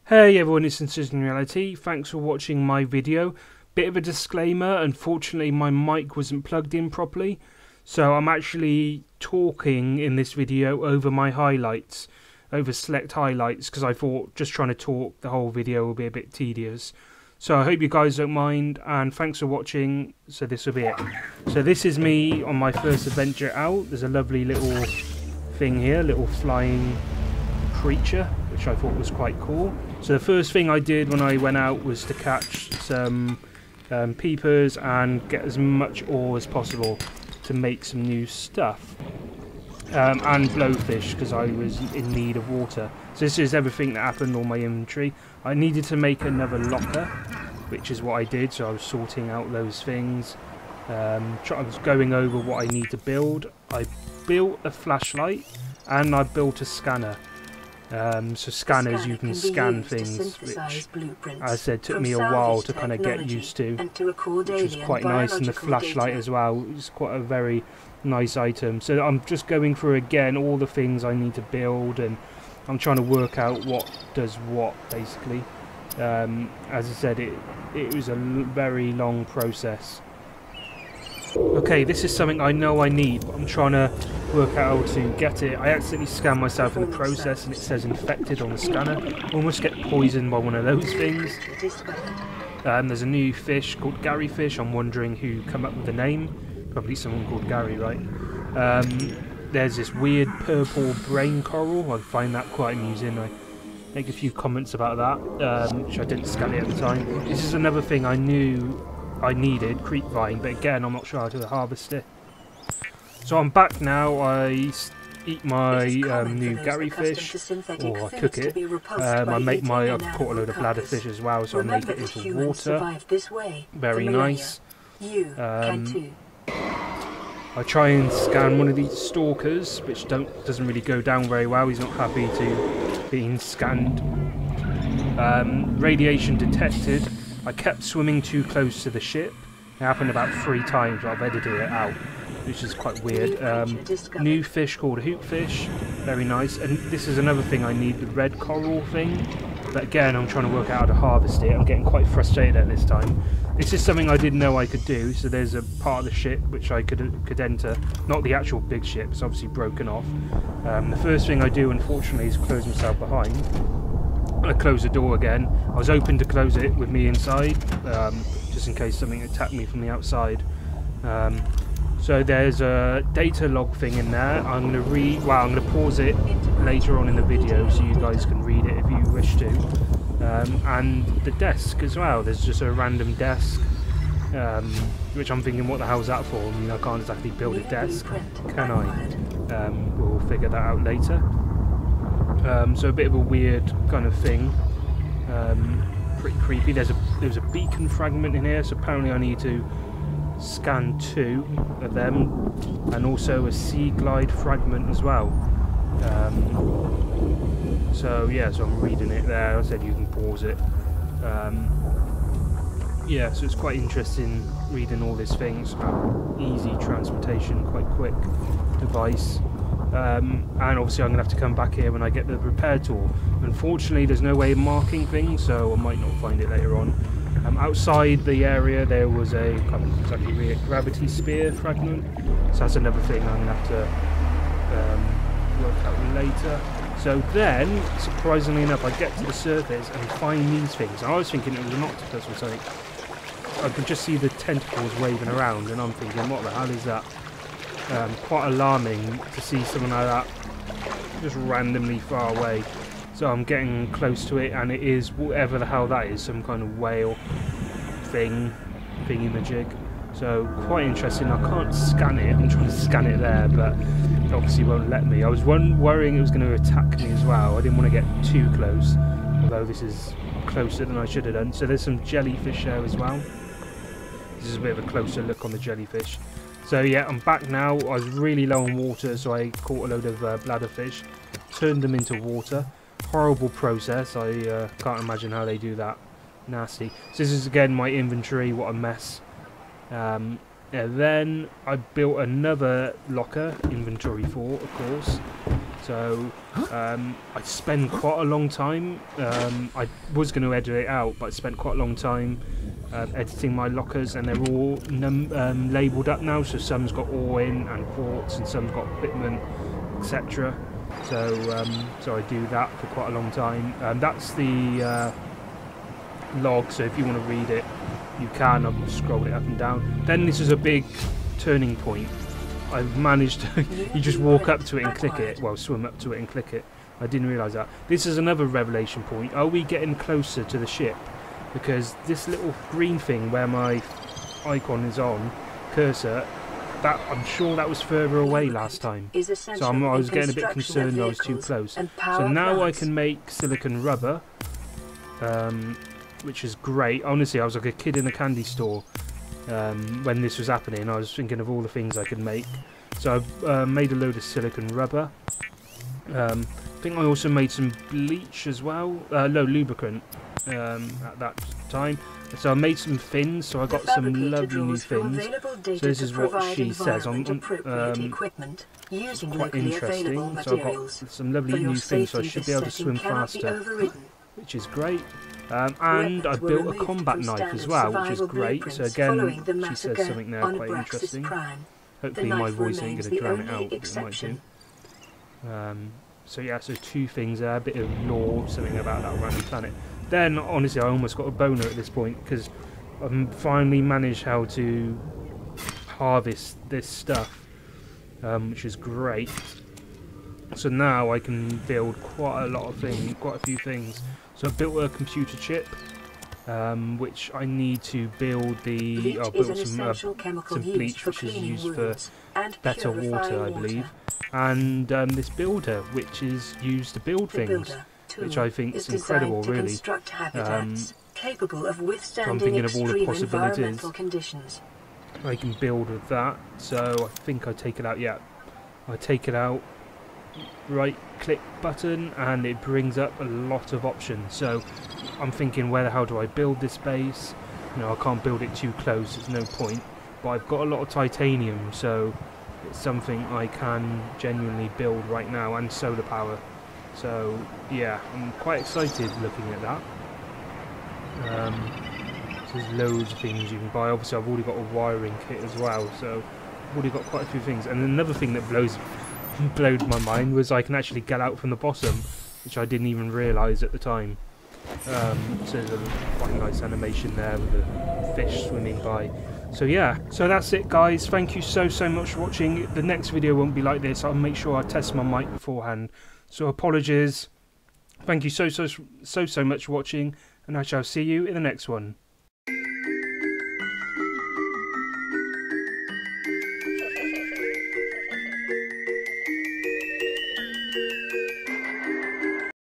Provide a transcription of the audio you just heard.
Hey everyone, it's Insistent Reality. Thanks for watching my video. Bit of a disclaimer, unfortunately my mic wasn't plugged in properly, so I'm actually talking in this video over my highlights, over select highlights, because I thought just trying to talk the whole video will be a bit tedious. So I hope you guys don't mind, and thanks for watching. So this will be it. So this is me on my first adventure out. There's a lovely little thing here, little flying creature, which I thought was quite cool. So the first thing I did when I went out was to catch some peepers and get as much ore as possible to make some new stuff, and blowfish because I was in need of water. So this is everything that happened on my inventory. I needed to make another locker, which is what I did, so I was sorting out those things. I was going over what I need to build. I built a flashlight and I built a scanner. So scanners, you can scan things, which, as I said, took me a while to kind of get used to, which is quite nice. And the flashlight as well is quite a very nice item. So I'm just going through again all the things I need to build, and I'm trying to work out what does what, basically. As I said, it was a very long process. Okay, this is something I know I need, but I'm trying to work out how to get it. I accidentally scanned myself in the process and it says infected on the scanner. I almost get poisoned by one of those things. There's a new fish called Gary fish. I'm wondering who come up with the name. Probably someone called Gary, right? There's this weird purple brain coral. I find that quite amusing. I make a few comments about that, which I didn't scan it at the time. This is another thing I knew I needed, creep vine, but again I'm not sure how to harvest it. So I'm back now. I eat my new Gary fish, or I cook it. I've caught a load of bladder fish as well, so I make it into water. Very nice. I try and scan one of these stalkers, which doesn't really go down very well. He's not happy to being scanned. Radiation detected. I kept swimming too close to the ship. It happened about 3 times, but I've edited it out, which is quite weird. New fish called hoopfish, very nice. And this is another thing I need, the red coral thing. But again, I'm trying to work out how to harvest it. I'm getting quite frustrated at this time. This is something I didn't know I could do. So there's a part of the ship which I could enter. Not the actual big ship, it's obviously broken off. The first thing I do, unfortunately, is close myself behind. I close the door again. I was hoping to close it with me inside, just in case something attacked me from the outside. So there's a data log thing in there. I'm going to pause it later on in the video so you guys can read it if you wish to. And the desk as well. There's just a random desk, which I'm thinking, what the hell is that for? I mean, I can't exactly build a desk, can I? We'll figure that out later. So a bit of a weird kind of thing, pretty creepy. There's a beacon fragment in here, so apparently I need to scan 2 of them, and also a sea glide fragment as well. So yeah, so I'm reading it there. I said you can pause it. Yeah, so it's quite interesting reading all these things about easy transportation, quite quick device. And obviously I'm going to have to come back here when I get the repair tool. Unfortunately there's no way of marking things, so I might not find it later on. Outside the area there was a, can't exactly read it, gravity spear fragment, so that's another thing I'm going to have to work out later. So then, surprisingly enough, I get to the surface and find these things. I was thinking it was an octopus or something. I could just see the tentacles waving around, and I'm thinking, what the hell is that? Quite alarming to see something like that just randomly far away. So I'm getting close to it, and it is whatever the hell that is, some kind of whale thingy-majig. So quite interesting. I can't scan it. I'm trying to scan it there, but it obviously won't let me. I was worrying it was going to attack me as well. I didn't want to get too close, although this is closer than I should have done. So there's some jellyfish there as well. This is a bit of a closer look on the jellyfish. So yeah, I'm back now. I was really low on water, so I caught a load of bladderfish, turned them into water. Horrible process. I can't imagine how they do that. Nasty. So this is again my inventory. What a mess. And then I built another locker, inventory 4, of course. So I spend quite a long time. I was going to edit it out, but I spent quite a long time editing my lockers, and they're all labelled up now. So some's got ore in and quartz, and some's got equipment, etc. So I do that for quite a long time. That's the log. So if you want to read it, you can. I've scrolled it up and down. Then this is a big turning point. I've managed to, you just walk up to it and click it, well, swim up to it and click it. I didn't realise that. This is another revelation point. Are we getting closer to the ship? Because this little green thing where my icon is on, cursor, that I'm sure that was further away last time. So I was getting a bit concerned I was too close. So now I can make silicon rubber, which is great. Honestly, I was like a kid in a candy store. When this was happening, I was thinking of all the things I could make. So I've made a load of silicon rubber. I think I also made some bleach as well. No, lubricant at that time. So I made some fins, so I got some lovely new fins. So this is what she says. Quite interesting. So I've got some lovely new fins, so I should be able to swim faster, which is great. And I built a combat knife as well, which is great. So again, she says something there quite interesting. Hopefully my voice ain't going to drown it out, but it might do. So yeah, so two things there, a bit of lore, something about that random planet. Then, honestly, I almost got a boner at this point, because I've finally managed how to harvest this stuff, which is great. So now I can build quite a few things. So I built a computer chip, which I need to build I'll build some bleach, which is used for better water, I believe. And this builder, which is used to build things, which I think is incredible, really. So I'm thinking of all the possibilities I can build with that. So I think I take it out, yeah. I take it out, right click button, and it brings up a lot of options. So I'm thinking, where the hell do I build this base? You know, I can't build it too close, there's no point. But I've got a lot of titanium, so it's something I can genuinely build right now, and solar power. So yeah, I'm quite excited looking at that. There's loads of things you can buy. Obviously I've already got a wiring kit as well, so I've already got quite a few things. And another thing that blowed my mind was I can actually get out from the bottom, which I didn't even realise at the time. So there's a quite nice animation there with the fish swimming by. So yeah, so that's it guys. Thank you so much for watching. The next video won't be like this. I'll make sure I test my mic beforehand. So apologies. Thank you so much for watching, and I shall see you in the next one.